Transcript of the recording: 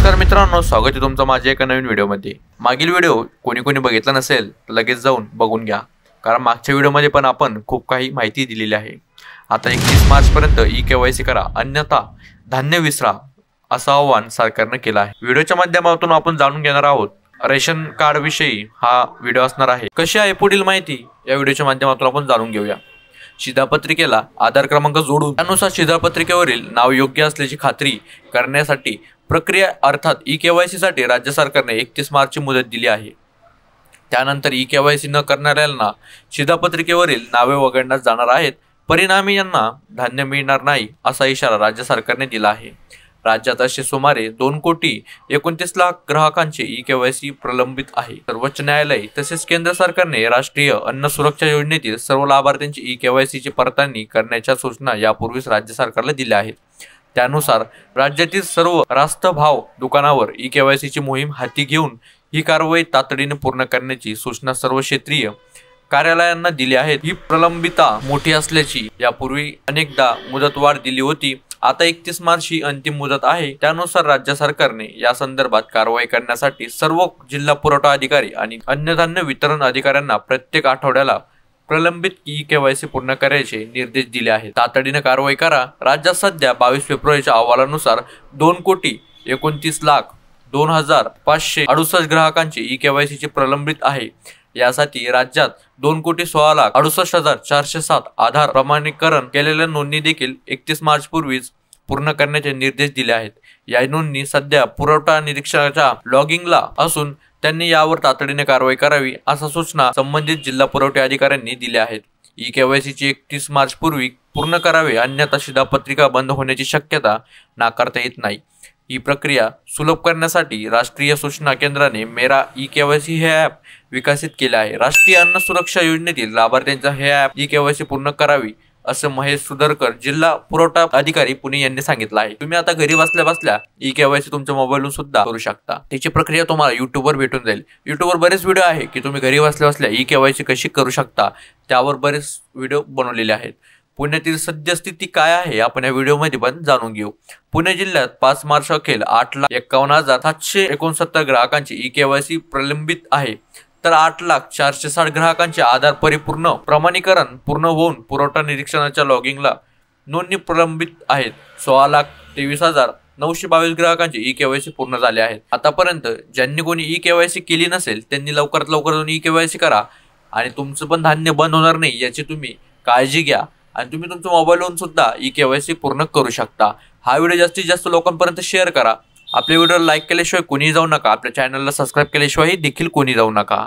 नमस्कार मित्रांनो, स्वागत आहे तुमचं माझ्या एका नवीन व्हिडिओमध्ये। मागील व्हिडिओ कोणी बघितला नसेल तर लगेच जाऊन बघून घ्या, कारण मागच्या व्हिडिओमध्ये पण आपण खूप काही माहिती दिलेली आहे। आता 31 मार्च पर्यंत ई-केवायसी करा, अन्यथा धान्य विसरा, असं आवाहन सरकारने केलं आहे। व्हिडिओच्या माध्यमातून आपण जाणून घेणार आहोत रेशन कार्ड विषयी हा व्हिडिओ असणार आहे। कशी आहे पुढील माहिती या व्हिडिओच्या माध्यमातून आपण जाणून घेऊया। शिधापत्रिकेला आधार क्रमांक जोडून त्यानुसार शिधापत्रिकेवरील नाव योग्य असल्याची खात्री करण्यासाठी प्रक्रिया अर्थात ई-केवायसी साठी राज्य सरकारने 31 मार्चची मुदत दिली आहे। त्यानंतर ई-केवायसी न करणाऱ्यांना शिधापत्रिकेवरील नावे वगळण्यात जाणार आहेत। परिणामी यांना धान्य मिळणार नाही असा इशारा राज्य सरकारने दिला आहे। राज्यात असे सुमारे 2,29,00,000 ग्राहकांचे ई-केवायसी प्रलंबित आहे। सर्वोच्च न्यायालय तसेच केंद्र सरकारने राष्ट्रीय अन्न सुरक्षा योजनेतील सर्व लाभार्थ्यांची ई-केवायसीची पडताळणी करण्याच्या सूचना यापूर्वीच राज्य सरकारला दिल्या आहेत। त्यानुसार राज्यातील सर्व रास्त भाव दुकानावर ई-केवायसीची मोहीम हाती घेऊन ही कारवाई तातडीने पूर्ण करण्याची सूचना सर्व क्षेत्रीय कार्यालयांना दिली आहे। ही प्रलंबिता मोठी असल्याची यापूर्वी अनेकदा मुदतवाढ दिली होती। आता 31 मार्च ही अंतिम मुदत आहे। त्यानुसार राज्य सरकारने या संदर्भात कारवाई करण्यासाठी सर्व जिल्हा पुरवठा अधिकारी आणि अन्य धान्य वितरण अधिकाऱ्यांना प्रत्येक आठवड्याला प्रलंबित ई-केवायसी पूर्ण करायचे निर्देश दिले आहेत। तातडीने कारवाई करा। राज्यात सध्या 22 फेब्रुवारीच्या अहवालानुसार 2,29,02,568 ग्राहकांचे ई-केवायसीचे प्रलंबित आहे। यासाठी राज्यात 2,16,68,407 आधार प्रमाणीकरण केलेल्या नोंदणी देखील 31 मार्च पूर्वीच पूर्ण करण्याचे निर्देश दिले आहेत। या नोंदणी सध्या पुरवठा निरीक्षकाच्या लॉगिंगला असून त्यांनी यावर तातडीने कारवाई करावी अशा सूचना संबंधित जिल्हा पुरवठा अधिकाऱ्यांनी दिल्या आहेत। ई-केवायसीची 31 मार्च पूर्वी पूर्ण करावे, अन्यथा शिधापत्रिका बंद होण्याची शक्यता नाकारता येत नाही। ही प्रक्रिया सुलभ करण्यासाठी राष्ट्रीय सूचना केंद्राने मेरा ई-केवायसी हे ॲप विकसित केले आहे। राष्ट्रीय अन्न सुरक्षा योजनेतील लाभार्थ्यांचा हे ॲप ई-केवायसी पूर्ण करावी असं महेश सुदरकर जिल्हा पुरवठा अधिकारी पुणे यांनी सांगितलं आहे। तुम्ही आता घरी बसल्या ई-केवायसी तुमच्या मोबाईलवरून सुद्धा करू शकता। त्याची प्रक्रिया तुम्हाला युट्यूबवर भेटून जाईल। युट्यूबवर बरेच व्हिडिओ आहे की तुम्ही घरी बसल्या ई-केवायसी कशी करू शकता, त्यावर बरेच व्हिडिओ बनवलेले आहेत। पुण्यातील सद्यस्थिती काय आहे आपण या व्हिडिओमध्ये पण जाणून घेऊ। पुणे जिल्ह्यात 5 मार्च अखेर 8,51,769 ग्राहकांची ई-केवायसी प्रलंबित आहे, तर 8,04,60 ग्राहकांचे आधार परिपूर्ण प्रमाणीकरण पूर्ण होऊन पुरवठा निरीक्षणाच्या लॉगिंगला नोंदणी प्रलंबित आहेत। 16,23,922 ग्राहकांचे ई-केवायसी पूर्ण झाले आहेत। आतापर्यंत ज्यांनी कोणी ई-केवायसी केली नसेल त्यांनी लवकरात लवकर जाऊन ई-केवायसी करा आणि तुमचं पण धान्य बंद होणार नाही याची तुम्ही काळजी घ्या आणि तुम्ही तुमच्या मोबाईलवरून सुद्धा ई-केवायसी पूर्ण करू शकता। हा व्हिडिओ जास्तीत जास्त लोकांपर्यंत शेअर करा। आपल्या व्हिडिओला लाईक केल्याशिवाय कोणी जाऊ नका। आपल्या चॅनलला सबस्क्राईब केल्याशिवाय देखील कोणी जाऊ नका।